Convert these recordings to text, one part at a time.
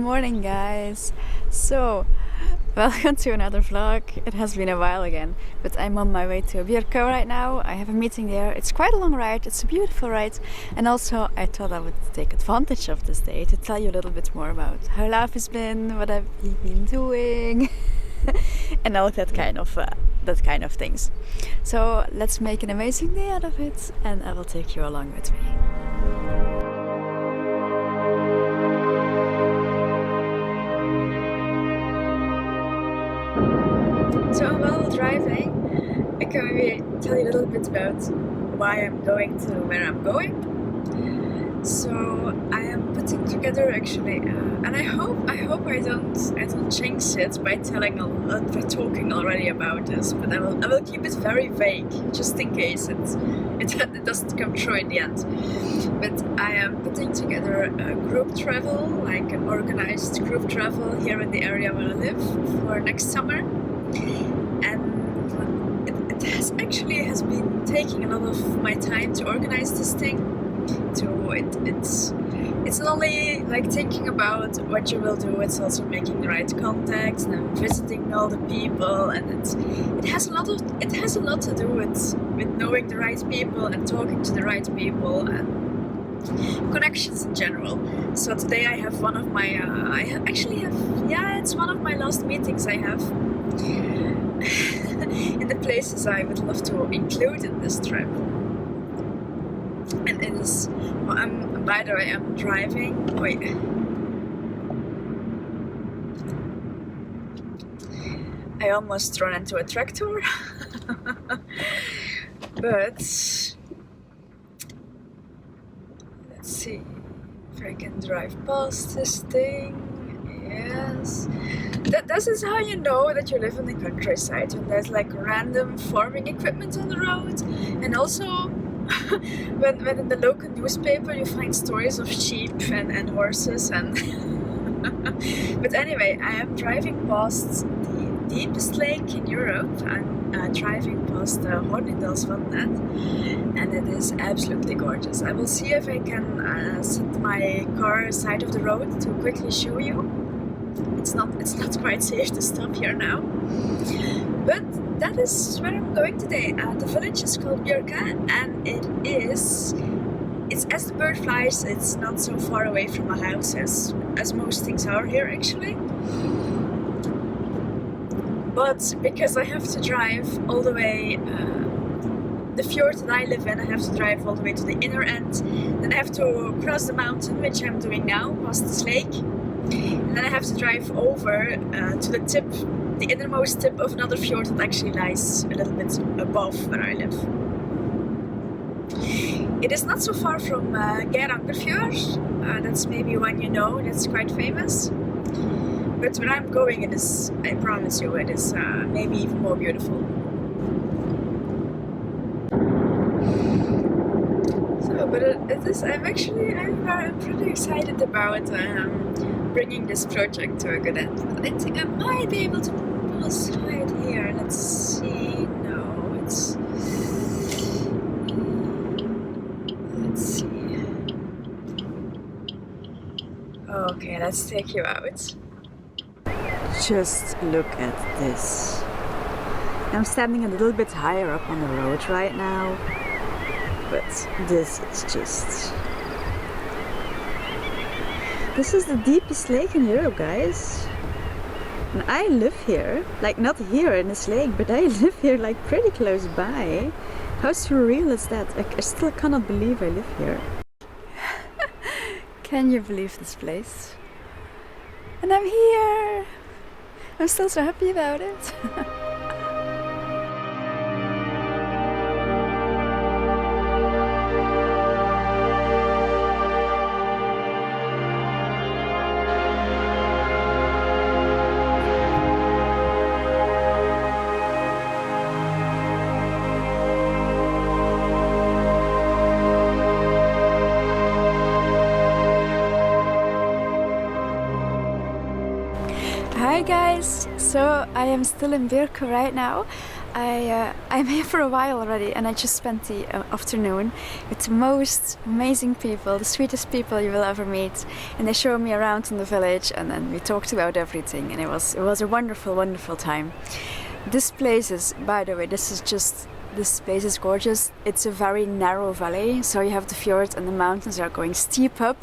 morning, guys. So, welcome to another vlog. It has been a while again, but I'm on my way to Birka right now. I have a meeting there. It's quite a long ride. It's a beautiful ride, and also I thought I would take advantage of this day to tell you a little bit more about how life has been, what I've been doing, and all that kind of things. So let's make an amazing day out of it, and I will take you along with me. So while driving, I can maybe tell you a little bit about why I'm going to where I'm going. So I am putting together actually, and I hope I don't jinx it by talking already about this. But I will keep it very vague, just in case it doesn't come true in the end. But I am putting together a group travel, like an organized group travel here in the area where I live for next summer. And it has been taking a lot of my time to organize this thing. It's not only like thinking about what you will do, it's also making the right contacts and visiting all the people, and it has a lot to do with knowing the right people and talking to the right people and connections in general. So today I have one of my it's one of my last meetings I have in the places I would love to include in this trip. And it is, by the way, I'm driving. Wait. I almost ran into a tractor. But let's see if I can drive past this thing. Yes. This is how you know that you live in the countryside, when there's like random farming equipment on the road, and also when in the local newspaper you find stories of sheep and horses and but anyway, I am driving past the deepest lake in Europe. I'm driving past the Hornindalsvatnet, and it is absolutely gorgeous. I will see if I can set my car side of the road to quickly show you. It's not quite safe to stop here now, but that is where I'm going today. The village is called Birka, and it's as the bird flies. It's not so far away from my house as most things are here actually. But because I have to drive all the way, the fjord that I live in, I have to drive all the way to the inner end. Then I have to cross the mountain, which I'm doing now, past this lake. And then I have to drive over to the tip, the innermost tip of another fjord that actually lies a little bit above where I live. It is not so far from Fjord. That's maybe one you know, that's quite famous. But where I'm going, it is, I promise you, it is maybe even more beautiful. So, but I'm pretty excited about bringing this project to a good end. I think I might be able to pull aside here. Let's see. No, let's see. Okay, let's take you out. Just look at this. I'm standing a little bit higher up on the road right now, but this is the deepest lake in Europe, guys. And I live here, like not here in this lake, but I live here like pretty close by. How surreal is that? I still cannot believe I live here. Can you believe this place? And I'm here! I'm still so happy about it. Hi guys, so I am still in Birka right now. I'm here for a while already, and I just spent the afternoon with the most amazing people, the sweetest people you will ever meet, and they showed me around in the village, and then we talked about everything, and it was a wonderful time. This place is, by the way, this place is gorgeous. It's a very narrow valley, so you have the fjords and the mountains are going steep up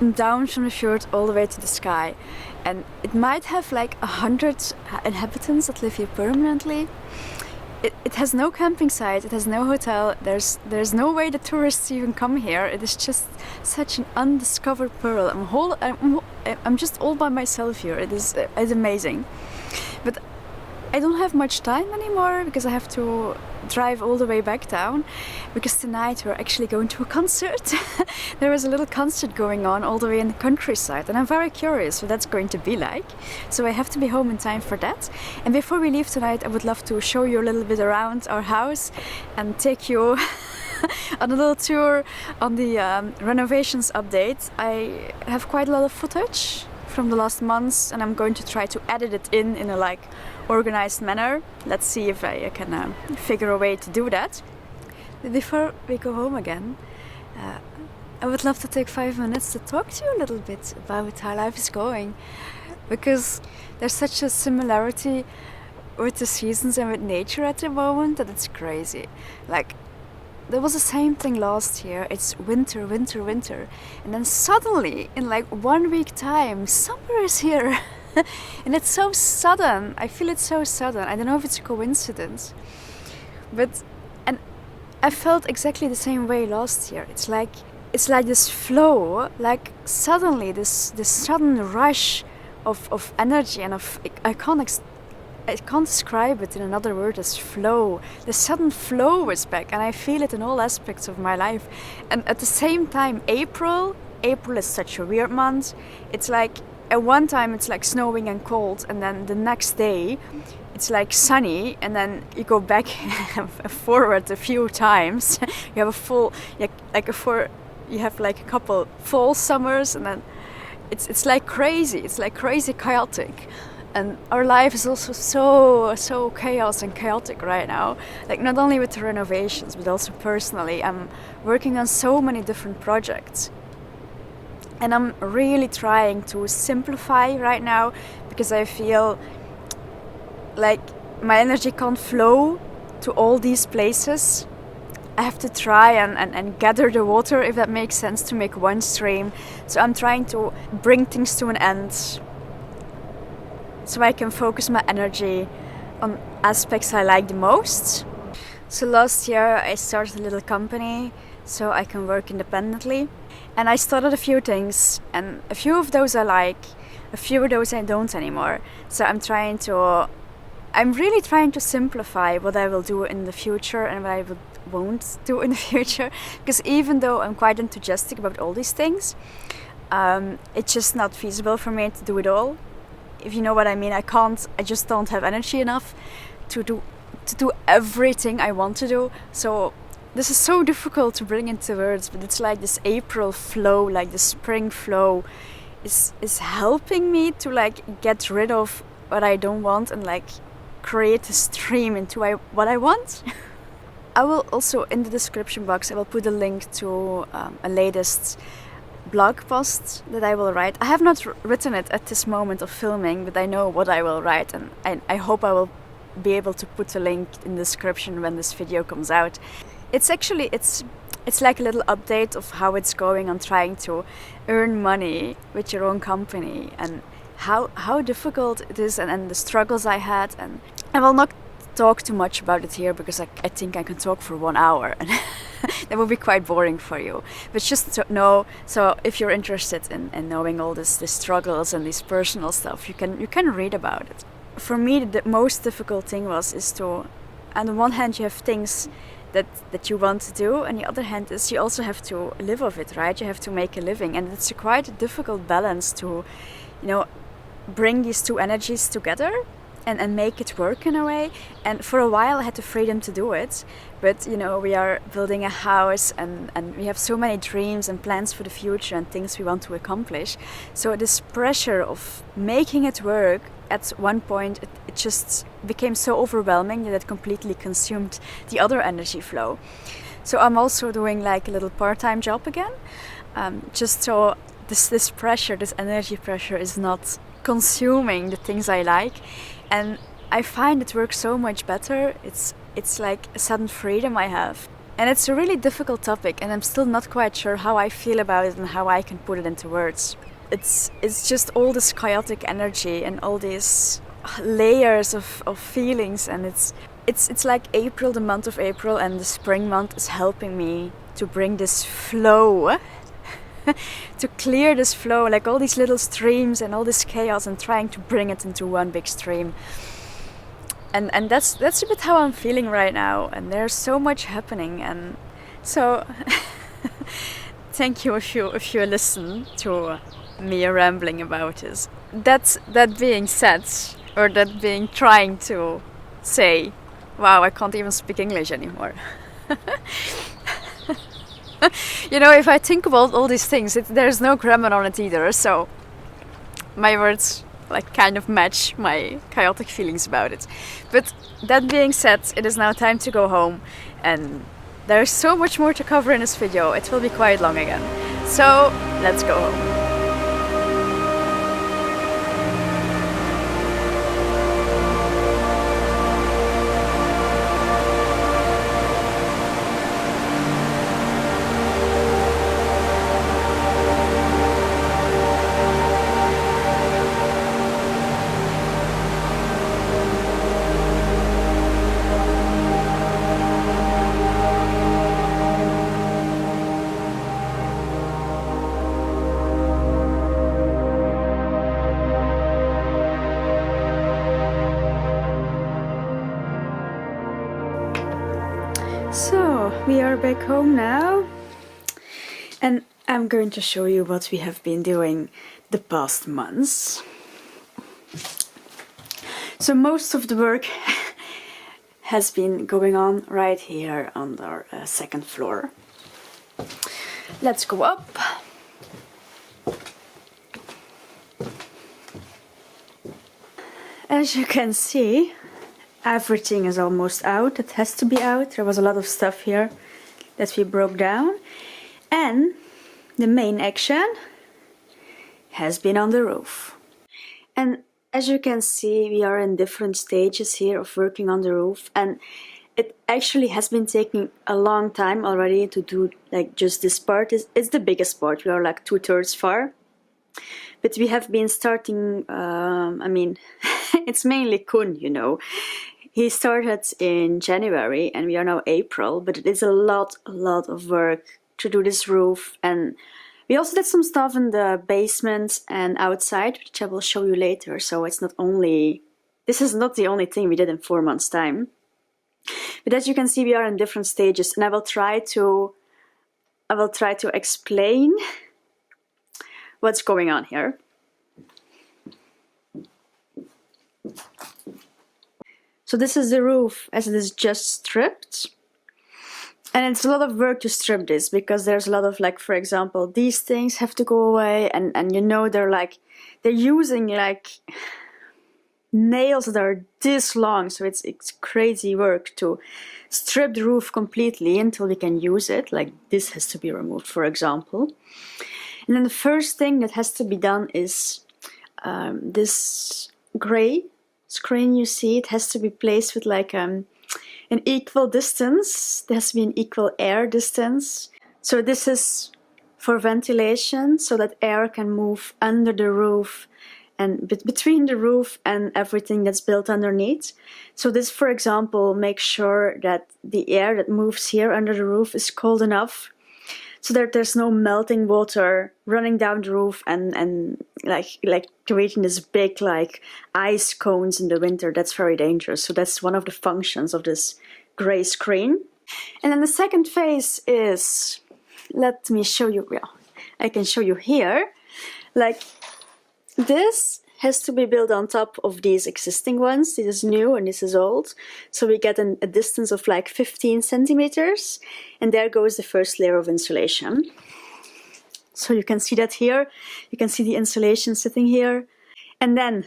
and down from the fjord all the way to the sky. And it might have like 100 inhabitants that live here permanently. It has no camping site, it has no hotel, there's no way the tourists even come here. It is just such an undiscovered pearl. I'm just all by myself here. It's amazing. But I don't have much time anymore because I have to drive all the way back down, because tonight we're actually going to a concert. There is a little concert going on all the way in the countryside, and I'm very curious what that's going to be like. So I have to be home in time for that. And before we leave tonight, I would love to show you a little bit around our house and take you on a little tour on the renovations update. I have quite a lot of footage from the last months, and I'm going to try to edit it in a like organized manner. Let's see if I can figure a way to do that. Before we go home again, I would love to take 5 minutes to talk to you a little bit about how life is going, because there's such a similarity with the seasons and with nature at the moment that it's crazy. Like, there was the same thing last year. It's winter, and then suddenly in like 1 week time summer is here. And it's so sudden. I feel it's so sudden. I don't know if it's a coincidence, and I felt exactly the same way last year. It's like this flow, like suddenly this sudden rush of energy and of I can't describe it in another word as flow. The sudden flow is back, and I feel it in all aspects of my life. And at the same time, April is such a weird month. It's like at one time it's like snowing and cold, and then the next day it's like sunny, and then you go back forward a few times. You have like a couple fall summers, and then it's like crazy. It's like crazy chaotic. And our life is also so chaos and chaotic right now. Like, not only with the renovations, but also personally. I'm working on so many different projects. And I'm really trying to simplify right now, because I feel like my energy can't flow to all these places. I have to try and gather the water, if that makes sense, to make one stream. So I'm trying to bring things to an end, so I can focus my energy on aspects I like the most. So last year I started a little company so I can work independently. And I started a few things, and a few of those I like, a few of those I don't anymore. So I'm really trying to simplify what I will do in the future and what I won't do in the future. Because even though I'm quite enthusiastic about all these things, it's just not feasible for me to do it all. If you know what I mean, I just don't have energy enough to do everything I want to do. So this is so difficult to bring into words, but it's like this April flow, like the spring flow is helping me to like get rid of what I don't want and like create a stream into what I want. I will also, in the description box, I will put a link to a latest blog post that I will write. I have not written it at this moment of filming, but I know what I will write, and I hope I will be able to put a link in the description when this video comes out. It's actually it's like a little update of how it's going on trying to earn money with your own company, and how difficult it is, and the struggles I had. And I will not talk too much about it here, because I think I can talk for 1 hour and that would be quite boring for you. But just to know, so if you're interested in knowing all the struggles and this personal stuff, you can read about it. For me, the most difficult thing is to, on the one hand, you have things that you want to do, and the other hand is you also have to live of it, right? You have to make a living, and it's quite a difficult balance to, bring these two energies together and make it work in a way. And for a while I had the freedom to do it, but we are building a house, and we have so many dreams and plans for the future and things we want to accomplish. So this pressure of making it work at one point it just became so overwhelming that it completely consumed the other energy flow. So I'm also doing like a little part-time job again, just so this pressure, this energy pressure is not consuming the things I like. And I find it works so much better. It's like a sudden freedom I have. And it's a really difficult topic, and I'm still not quite sure how I feel about it and how I can put it into words. It's just all this chaotic energy and all these layers of feelings, and it's like April, the month of April, and the spring month is helping me to bring this flow, to clear this flow, like all these little streams and all this chaos, and trying to bring it into one big stream. And that's a bit how I'm feeling right now, and there's so much happening, and so thank you if you listen to me rambling about this. That being said, or that being trying to say, wow, I can't even speak English anymore. You know, if I think about all these things, there's no grammar on it either, so my words like kind of match my chaotic feelings about it. But that being said, it is now time to go home, and there's so much more to cover in this video. It will be quite long again. So let's go home. So we are back home now, and I'm going to show you what we have been doing the past months. So most of the work has been going on right here on our second floor. Let's go up. As you can see, everything is almost out. It has to be out. There was a lot of stuff here that we broke down. And the main action has been on the roof. And as you can see, we are in different stages here of working on the roof. And it actually has been taking a long time already to do like just this part. It's the biggest part. We are like 2/3 far. But we have been starting, I mean, it's mainly Kun, you know. He started in January and we are now April, but it is a lot of work to do this roof. And we also did some stuff in the basement and outside, which I will show you later. So it's not only, this is not the only thing we did in 4 months' time. But as you can see, we are in different stages, and I will try to explain what's going on here. So this is the roof as it is just stripped. And it's a lot of work to strip this, because there's a lot of, like, for example, these things have to go away, and you know, they're using like nails that are this long, so it's crazy work to strip the roof completely until we can use it. Like this has to be removed, for example. And then the first thing that has to be done is this gray screen you see. It has to be placed with like an equal distance. There has to be an equal air distance. So this is for ventilation, so that air can move under the roof and between the roof and everything that's built underneath. So this, for example, makes sure that the air that moves here under the roof is cold enough so that there's no melting water running down the roof and like creating this big like ice cones in the winter. That's very dangerous. So that's one of the functions of this gray screen. And then the second phase is, let me show you, well, I can show you here, like this has to be built on top of these existing ones. This is new and this is old. So we get a distance of like 15 centimeters, and there goes the first layer of insulation. So you can see that here. You can see the insulation sitting here. And then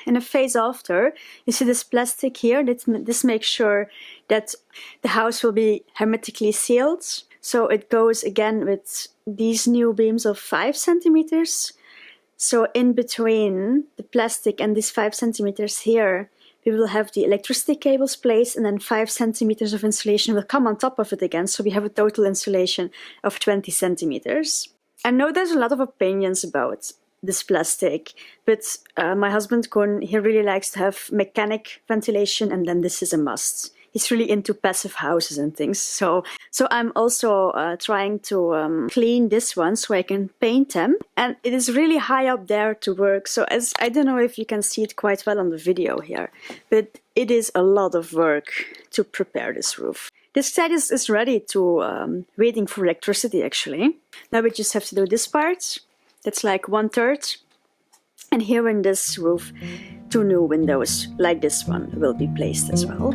in a phase after, you see this plastic here. This makes sure that the house will be hermetically sealed. So it goes again with these new beams of 5 centimeters. So in between the plastic and these 5 centimeters here, we will have the electricity cables placed, and then 5 centimeters of insulation will come on top of it again. So we have a total insulation of 20 centimeters. I know there's a lot of opinions about this plastic, but my husband Koen, he really likes to have mechanic ventilation, and then this is a must. He's really into passive houses and things. So I'm also trying to clean this one so I can paint them. And it is really high up there to work. So I don't know if you can see it quite well on the video here, but it is a lot of work to prepare this roof. This side is ready to waiting for electricity actually. Now we just have to do this part. That's like 1/3. And here in this roof, 2 new windows like this one will be placed as well.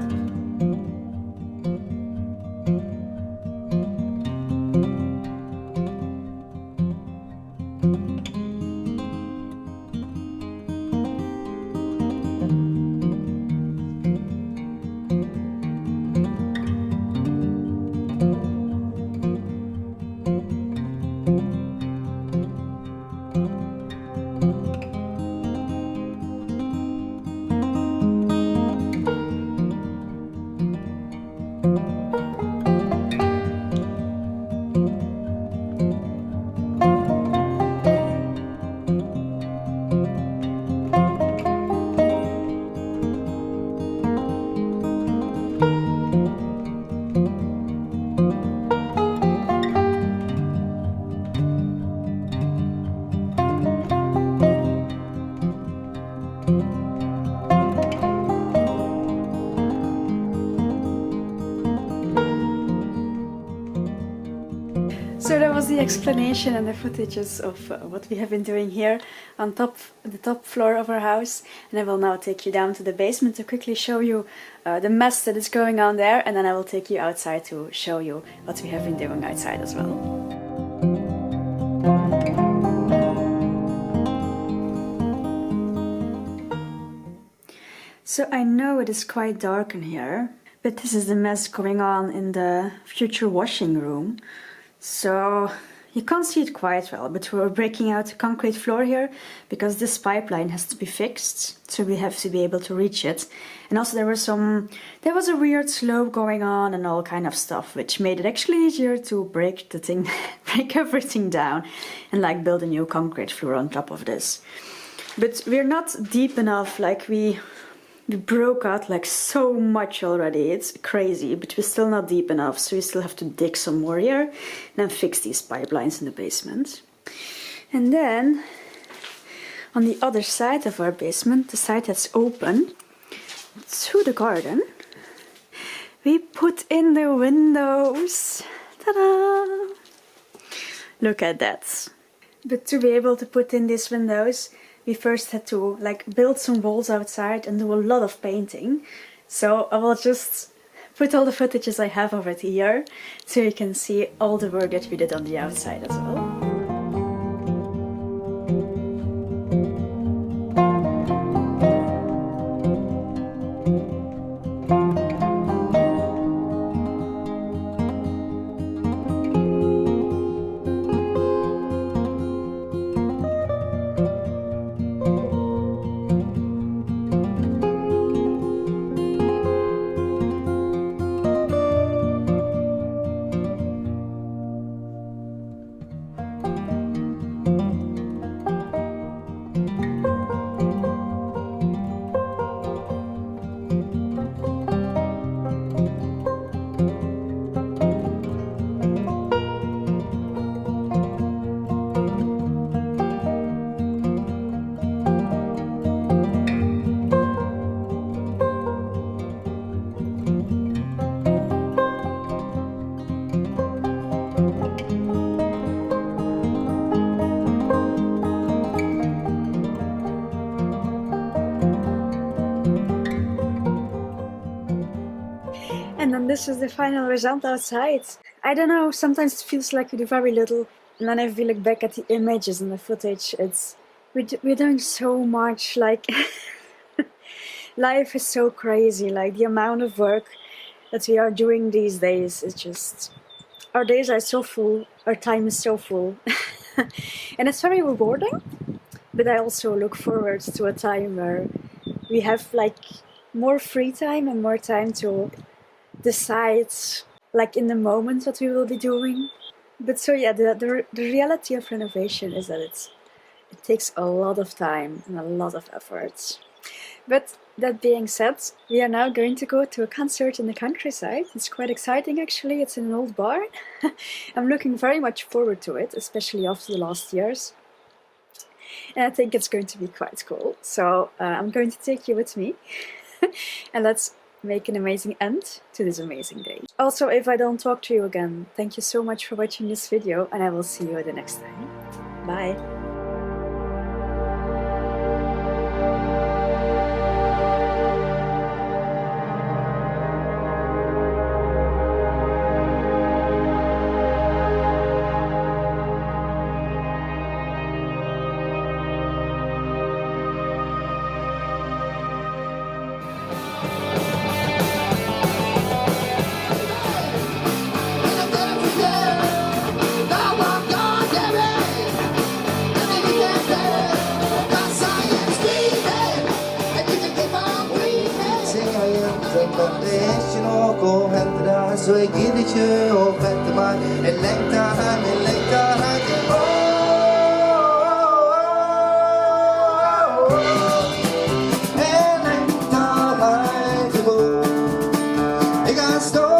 So that was the explanation and the footages of what we have been doing here on the top floor of our house. And I will now take you down to the basement to quickly show you the mess that is going on there, and then I will take you outside to show you what we have been doing outside as well. So I know it is quite dark in here, but this is the mess going on in the future washing room. So you can't see it quite well, but we're breaking out the concrete floor here because this pipeline has to be fixed, so we have to be able to reach it. And also there was a weird slope going on and all kind of stuff, which made it actually easier to break everything down and like build a new concrete floor on top of this. But we're not deep enough, like we broke out like so much already. It's crazy, but we're still not deep enough, so we still have to dig some more here and then fix these pipelines in the basement. And then on the other side of our basement, the side that's open to the garden, we put in the windows. Ta-da! Look at that. But to be able to put in these windows, we first had to like build some walls outside and do a lot of painting. So I will just put all the footages I have of it here, so you can see all the work that we did on the outside as well. And then this is the final result outside. I don't know, sometimes it feels like we do very little, and then if we look back at the images and the footage, it's we're doing so much, like life is so crazy, like the amount of work that we are doing these days is just, our days are so full, our time is so full. And it's very rewarding, but I also look forward to a time where we have like more free time and more time to decide like in the moment what we will be doing. But so yeah, the reality of renovation is that it takes a lot of time and a lot of effort. But that being said, we are now going to go to a concert in the countryside. It's quite exciting actually, it's in an old barn. I'm looking very much forward to it, especially after the last years. And I think it's going to be quite cool. So I'm going to take you with me. And let's make an amazing end to this amazing day. Also, if I don't talk to you again, thank you so much for watching this video, and I will see you the next time. Bye! Så jeg gidder ikke å vente meg. Jeg lengter hjem, jeg lengter hjem til Jeg lengter hjem til Jeg kan stå